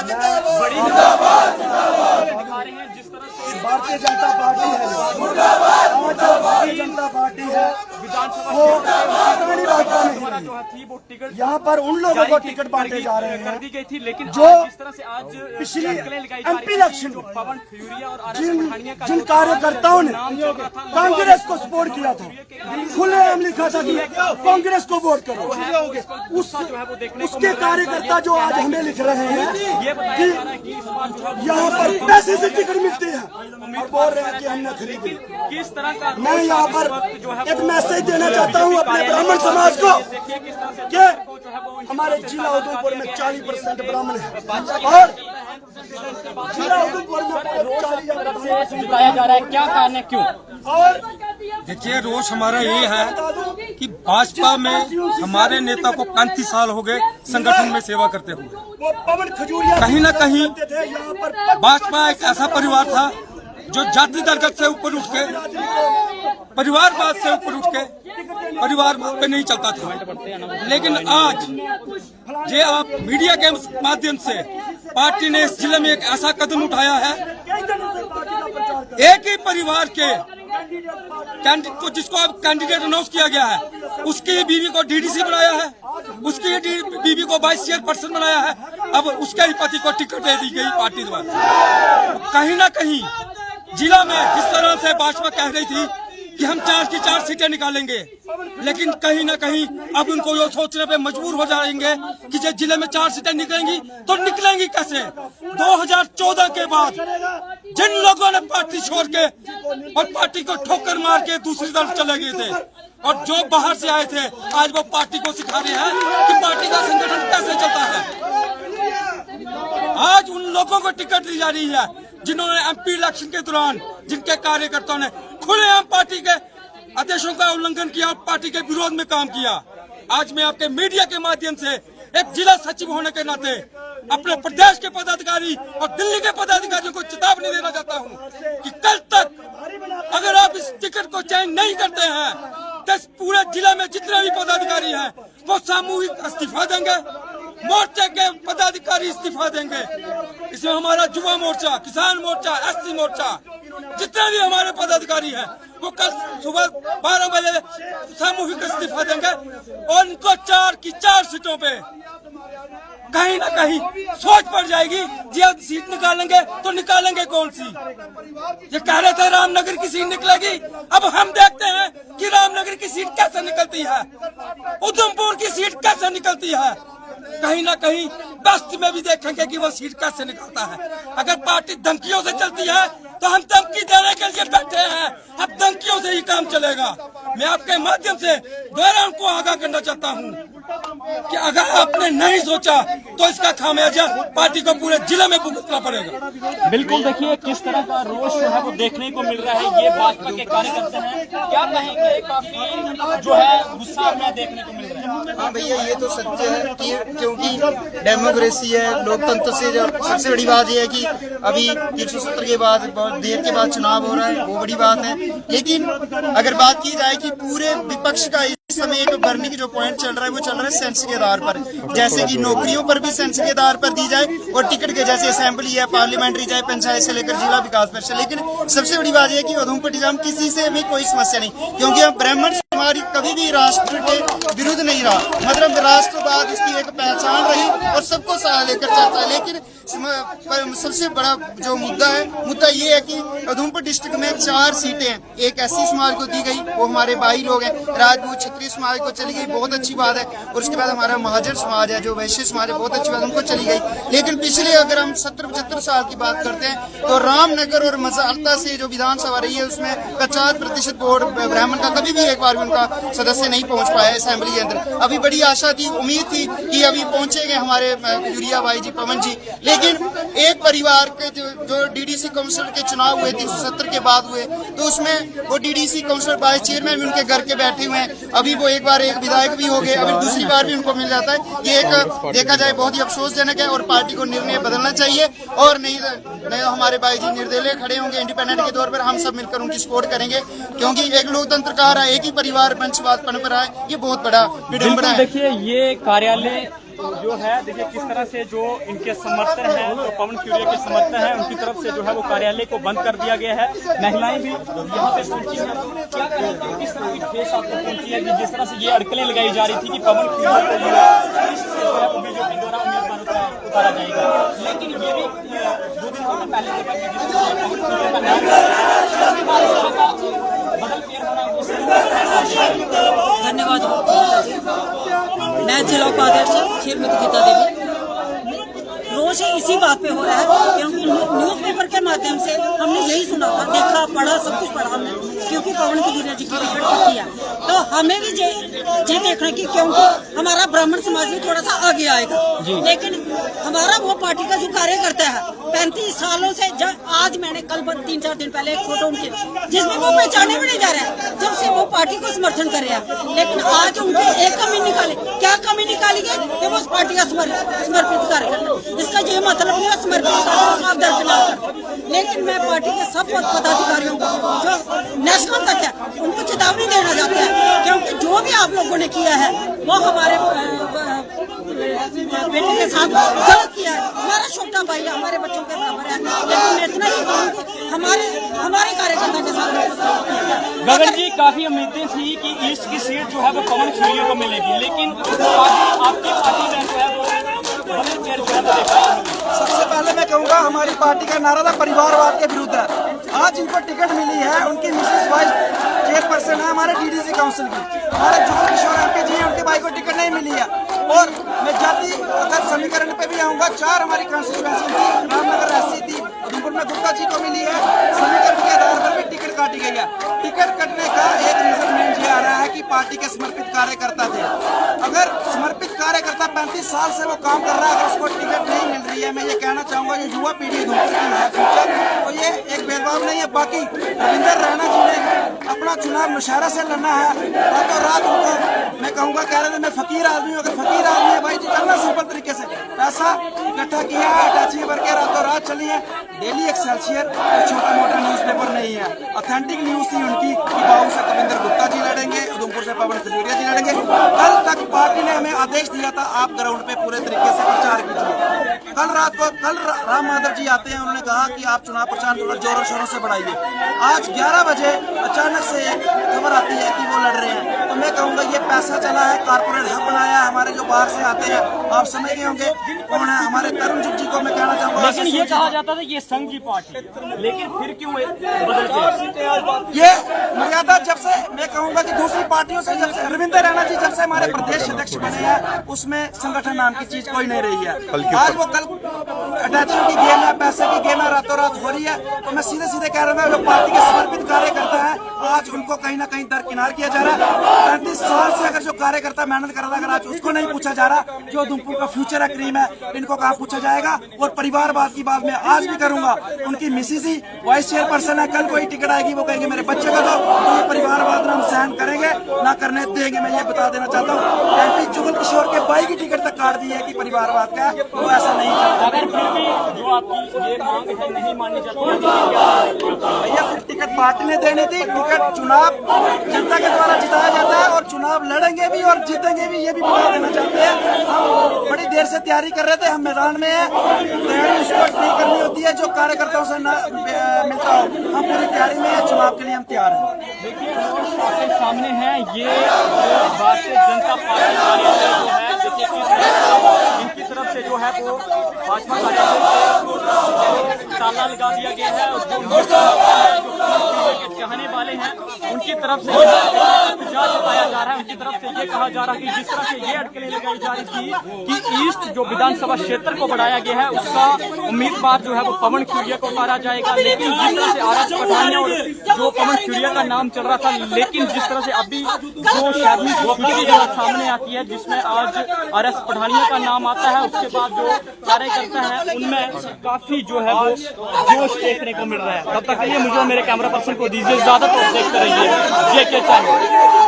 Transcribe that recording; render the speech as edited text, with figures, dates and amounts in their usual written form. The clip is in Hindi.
दिखा रहे हैं जिस तरह से भारतीय जनता पार्टी है, भारतीय जनता पार्टी है, विधानसभा वो पुरानी भाजपा द्वारा नहीं, जो है थी वो टिकट यहाँ पर उन लोगों को टिकट बांटे जा रहे कर हैं दी गई थी, लेकिन जो आज जिस तरह से आज पिछली शर्तें लगाई जा रही एमपी थी, इलेक्शन जो में पवन खयूरिया और जिन कार्यकर्ताओं ने कांग्रेस को सपोर्ट किया था, खुलेआम लिखा था कि कांग्रेस को वोट करो, उसके कार्यकर्ता जो आज हमें लिख रहे हैं कि यहाँ पर पैसे से टिकट मिलती है और बोल रहे हैं कि हमने खरीदी। किस तरह का मैं यहाँ पर एक मैसेज देना चाहता हूँ अपने ब्राह्मण समाज को कि हमारे जिला उधमपुर में 40% ब्राह्मण है और जिला उधमपुर में 40% बताया जा रहा है, क्या कारण है, क्यों? और देखिए, रोष हमारा ये है कि भाजपा में हमारे नेता को 35 साल हो गए संगठन में सेवा करते हुए। वो पवन खजूरिया कहीं न कहीं यहाँ पर भाजपा एक ऐसा परिवार था जो जाति दरगत से ऊपर उठ के, परिवारवाद से ऊपर उठ के परिवारवाद पे नहीं चलता था। लेकिन आज ये आप मीडिया के माध्यम से पार्टी ने इस जिले में एक ऐसा कदम उठाया है, एक ही परिवार के को जिसको अब कैंडिडेट अनाउंस किया गया है, उसकी बीवी को डीडीसी बनाया है, उसकी बीवी को वाइस चेयरपर्सन बनाया है, अब उसके ही पति को टिकट दे दी गई पार्टी द्वारा। कहीं ना कहीं जिला में जिस तरह से भाजपा कह रही थी कि हम 4 की 4 सीटें निकालेंगे, लेकिन कहीं ना कहीं अब उनको ये सोचने पे मजबूर हो जाएंगे कि जब जिले में 4 सीटें निकलेंगी तो निकलेंगी कैसे। 2014 के बाद जिन लोगों ने पार्टी छोड़ के और पार्टी को ठोकर मार के दूसरी तरफ चले गए थे और जो बाहर से आए थे, आज वो पार्टी को सिखा रहे हैं कि पार्टी का संगठन कैसे चलता है। आज उन लोगों को टिकट दी जा रही है जिन्होंने एमपी इलेक्शन के दौरान, जिनके कार्यकर्ताओं ने खुलेआम पार्टी के आदेशों का उल्लंघन किया और पार्टी के विरोध में काम किया। आज मैं आपके मीडिया के माध्यम से एक जिला सचिव होने के नाते अपने प्रदेश के पदाधिकारी और दिल्ली के पदाधिकारियों को चेतावनी देना चाहता हूं कि कल तक अगर आप इस टिकट को चेंज नहीं करते हैं तो इस पूरे जिले में जितने भी पदाधिकारी हैं वो सामूहिक इस्तीफा देंगे, मोर्चे के पदाधिकारी इस्तीफा देंगे। इसमें हमारा युवा मोर्चा, किसान मोर्चा, एससी मोर्चा, जितने भी हमारे पदाधिकारी हैं वो कल सुबह 12 बजे सामूहिक इस्तीफा देंगे और उनको 4 की 4 सीटों पे कहीं ना कहीं सोच पड़ जाएगी, जब सीट निकालेंगे तो निकालेंगे कौन सी। ये कह रहे थे रामनगर की सीट निकलेगी, अब हम देखते हैं कि रामनगर की सीट कैसे निकलती है, उधमपुर की सीट कैसे निकलती है। कहीं ना कहीं बस्ती में भी देखेंगे कि वो सीट कैसे निकलता है। अगर पार्टी धमकियों से चलती है तो हम धमकी देने के लिए बैठे हैं, अब धमकियों से ही काम चलेगा। मैं आपके माध्यम से दोबारा उनको आगाह करना चाहता हूँ कि अगर आपने नहीं सोचा तो इसका खामियाजा पार्टी को पूरे जिले में भुगतना पड़ेगा। बिल्कुल, देखिए किस तरह का रोष जो है वो देखने को मिल रहा है। ये भाजपा के कार्यकर्ता हैं, क्या कहेंगे, काफी जो है गुस्सा हमें देखने को मिल रहा है। हाँ भैया, ये तो सत्य है कि क्योंकि डेमोक्रेसी है, लोकतंत्र से जो सबसे बड़ी बात यह है कि अभी 370 के बाद बहुत देर के बाद चुनाव हो रहा है, वो बड़ी बात है। लेकिन अगर बात की जाए कि पूरे विपक्ष का इस समय एक भरने की जो पॉइंट चल रहा है वो चल रहा है सेंस के आधार पर, जैसे कि नौकरियों पर भी सेंस के आधार पर दी जाए और टिकट के जैसे असेंबली है, पार्लियामेंट्री चाहे पंचायत से लेकर जिला विकास परिषद। लेकिन सबसे बड़ी बात यह कि उधमपुर जिला में किसी से भी कोई समस्या नहीं, क्योंकि हम ब्राह्मण हमारी कभी भी राष्ट्र के विरुद्ध नहीं रहा, मतलब राष्ट्रवाद इसकी एक पहचान रही और सबको साथ लेकर चलता है। लेकिन सबसे बड़ा जो मुद्दा ये है कि उधमपुर डिस्ट्रिक्ट में 4 सीटें एक एससी समाज को दी गई, वो हमारे भाई लोग हैं, राजपूत क्षत्रिय समाज को चली गई, बहुत अच्छी बात है। और उसके बाद हमारा महाजन समाज है, जो वैश्य समाज है, बहुत अच्छी बात, उनको चली गई। लेकिन पिछले अगर हम 70-75 साल की बात करते हैं तो रामनगर और मजालता से जो विधानसभा रही है उसमें 50% वोट ब्राह्मण का कभी भी एक बार भी उनका सदस्य नहीं पहुंच पाया असेंबली के अंदर। अभी बड़ी आशा थी, उम्मीद थी कि अभी पहुंचेंगे हमारे यूरिया भाई जी, पवन जी, लेकिन एक परिवार के जो डीडीसी काउंसिलर के चुनाव हुए 370 के बाद हुए तो उसमें वो डीडीसी काउंसिलर वाइस चेयरमैन भी उनके घर के बैठे हुए हैं। अभी वो एक बार एक विधायक भी हो गए, अभी दूसरी बार भी उनको मिल जाता है। ये एक देखा जाए बहुत ही अफसोसजनक है और पार्टी को निर्णय बदलना चाहिए और नहीं हमारे भाई जी निर्दलीय खड़े होंगे इंडिपेंडेंट के तौर पर, हम सब मिलकर उनकी सपोर्ट करेंगे, क्योंकि एक लोकतंत्र कहा रहा है, एक ही परिवार वंशवाद पनप रहा है, ये बहुत बड़ा विडंबना है। देखिए, ये कार्यालय जो है देखिए किस तरह से जो इनके समर्थन हैं, जो पवन खैरिया के समर्थन हैं, उनकी तरफ से जो है वो कार्यालय को बंद कर दिया गया है। महिलाएं भी यहाँ पे पहुंची हैं। क्या कहेंगे, किस तरह की ठेस आपको पहुंची है कि जिस तरह से ये अड़कलें लगाई जा रही थी कि पवन खैरिया को जो है बीजेपी द्वारा उम्मीदवार उतारा जाएगा, लेकिन ये भी 2 दिन पहले के बाद जिस तरह से पवन खैरिया का नाम बदल फेर होना धन्यवाद। मैं जिला उपाध्यक्ष श्रीमती गीता देवी। रोज ही इसी बात पे हो रहा है, क्योंकि न्यूज़पेपर के माध्यम से हमने यही सुना था, देखा, पढ़ा, सब कुछ पढ़ा हमने, क्योंकि पवन खैरिया जी की टिकट पक्की है। तो हमें भी ये देखना कि क्योंकि हमारा ब्राह्मण समाज भी थोड़ा सा आगे आएगा, लेकिन हमारा वो पार्टी का जो कार्यकर्ता है 35 सालों से, आज मैंने कल 3-4 दिन पहले एक फोटो उनके जिसमें वो पहचाने भी नहीं जा रहे हैं, जब से वो पार्टी को समर्थन कर रहे हैं, लेकिन आज उनके एक कमी निकाले। क्या कमी निकाली है कि वो उस पार्टी का समर्पित कार्यकर्ता, इसका ये मतलब नहीं है समर्पित आप दरकिनार कर। लेकिन मैं पार्टी के सब पदाधिकारियों को जो नेशनल तक है उनको चेतावनी देना चाहते हैं, क्योंकि जो भी आप लोगों ने किया है वो हमारे बेटे के साथ गलत किया है। हमारा छोटा भाई है, हमारे बच्चों के बराबर है, लेकिन मैं इतना ही कहूँगी हमारे कार्यकर्ता के साथ। गगन जी, काफी उम्मीदें थी कि ईस्ट की सीट जो है वो पवन खैरिया को मिलेगी, लेकिन आपकी पार्टी में जो है वो सबसे पहले मैं कहूँगा हमारी पार्टी का नारा था परिवारवाद के विरुद्ध है। आज इनको टिकट मिली है, उनकी मिसेस वाइस चेयरपर्सन है हमारे डीडीसी काउंसिल की, हमारे जुगल किशोर MP जी हैं, उनके भाई को टिकट नहीं मिली है। और मैं जाति अगर समीकरण पे भी आऊँगा, 4 हमारी कॉन्स्टिट्यूएंसी थी, रामनगर ऐसी थी, उधमपुर में गुप्ता जी को मिली है, समीकरण के आधार पर भी टिकट काटी गई है। टिकट कटने का एक रीजन मेन ये आ रहा है कि पार्टी के समर्पित कार्यकर्ता थे। अगर समर्पित कार्यकर्ता 35 साल से वो काम कर रहा है, अगर उसको टिकट नहीं मिल रही है, मैं ये कहना चाहूँगा ये युवा पीढ़ी उधमपुर की है फ्यूचर, तो ये एक भेदभाव नहीं है। बाकी रविंदर रैना जी ने अपना चुनाव मुशायरा से लड़ना है, रातों रात उनको मैं कहूँगा कह रहे थे मैं फकीर आदमी हूँ, अगर फकीर आदमी है भाई जी चलना सिंपल तरीके से, पैसा इकट्ठा किया है, अटैची भर के रातों रात चली है। डेली एक्सेलसियर छोटा मोटा न्यूज़पेपर नहीं है, ऑथेंटिक न्यूज़ थी उनकी कि बाबू से कविंदर गुप्ता जी लड़ेंगे, उधमपुर से पवन खैरिया जी लड़ेंगे। कल तक पार्टी ने हमें आदेश दिया था आप ग्राउंड पे पूरे तरीके से प्रचार कीजिए। कल रात को राम माधव जी आते हैं, उन्होंने कहा कि आप चुनाव प्रचार थोड़ा जोरों शोरों से बढ़ाइए। आज 11 बजे अचानक से खबर आती है कि वो लड़ रहे हैं, तो मैं कहूँगा ये पैसा चला है, कारपोरेट हब बनाया है, हमारे जो बाहर से आते हैं आप समझ गए होंगे कौन है, हमारे तरुण जी को मैं कहना चाहूँगा। लेकिन ये कहा जाता था ये संघ की पार्टी, लेकिन फिर क्यों बदल गया? ये मर्यादा जब से मैं कहूँगा कि दूसरी पार्टियों से, जब से रविंदर रैना जी जब से हमारे प्रदेश अध्यक्ष बने हैं, उसमें संगठन नाम की चीज कोई नहीं रही है। आज वो कल अटैचिंग की गेम है, पैसे की गेम है, रातों रात हो रही है। तो मैं सीधे सीधे कह रहा हूँ जो पार्टी के समर्पित कार्यकर्ता है, आज उनको कहीं ना कहीं दरकिनार किया जा रहा है। 35 साल से अगर जो कार्यकर्ता मेहनत कर रहा था, अगर आज उसको नहीं पूछा जा रहा जो उधमपुर का फ्यूचर है, क्रीम है, इनको कहाँ पूछा जाएगा। और परिवारवाद की बात मैं आज भी करूंगा, उनकी मिसिस ही वाइस चेयरपर्सन है, कल कोई टिकट आएगी वो कहेंगे मेरे बच्चे का दो, तो ये परिवारवाद हम सहन करेंगे ना करने देंगे। मैं ये बता देना चाहता हूँ, MP जुगल किशोर के भाई की टिकट तक काट दी है कि परिवारवाद का, वो ऐसा नहीं चाहता। अगर फिर भी जो आपकी ये मांग है नहीं माननी चाहती भैया, फिर टिकट पार्टी ने देनी थी। टिकट चुनाव जनता के द्वारा जिताया जाता है और चुनाव लड़ेंगे भी और जीतेंगे भी, ये भी बता देना चाहते हैं। हम बड़ी देर से तैयारी कर रहे थे, हम मैदान में हैं, तैयारी उस वक्त नहीं करनी होती है जो कार्यकर्ताओं से ना मिलता हो। हम पूरी तैयारी में हैं, चुनाव के लिए हम तैयार हैं। देखिए आपके सामने है ये भारतीय जनता पार्टी कार्यालय जो है, देखिए इनकी तरफ से जो है वो भाजपा कार्यालय ताला लगा दिया गया है, और जो चाहने वाले हैं उनकी तरफ से एहतजाज जताया जा रहा है। उनकी तरफ से ये कहा जा रहा है कि जिस तरह से ये अटकलें लगाई जा रही थी कि ईस्ट जो विधानसभा क्षेत्र को बढ़ाया गया है, उसका उम्मीदवार जो है वो पवन खैरिया को उतारा जाएगा, लेकिन जिस तरह से RS पठानिया और जो पवन खैरिया का नाम चल रहा था, लेकिन जिस तरह से अभी जो शादी सामने आती है जिसमें आज RS पठानिया का नाम आता है, उसके बाद जो कार्यकर्ता है उनमें काफी जो है वो जोश देखने को मिल रहा है। तब तक के लिए मुझे मेरे कैमरा पर्सन को दीजिए इजाजत और देखते रहिए JK चैनल।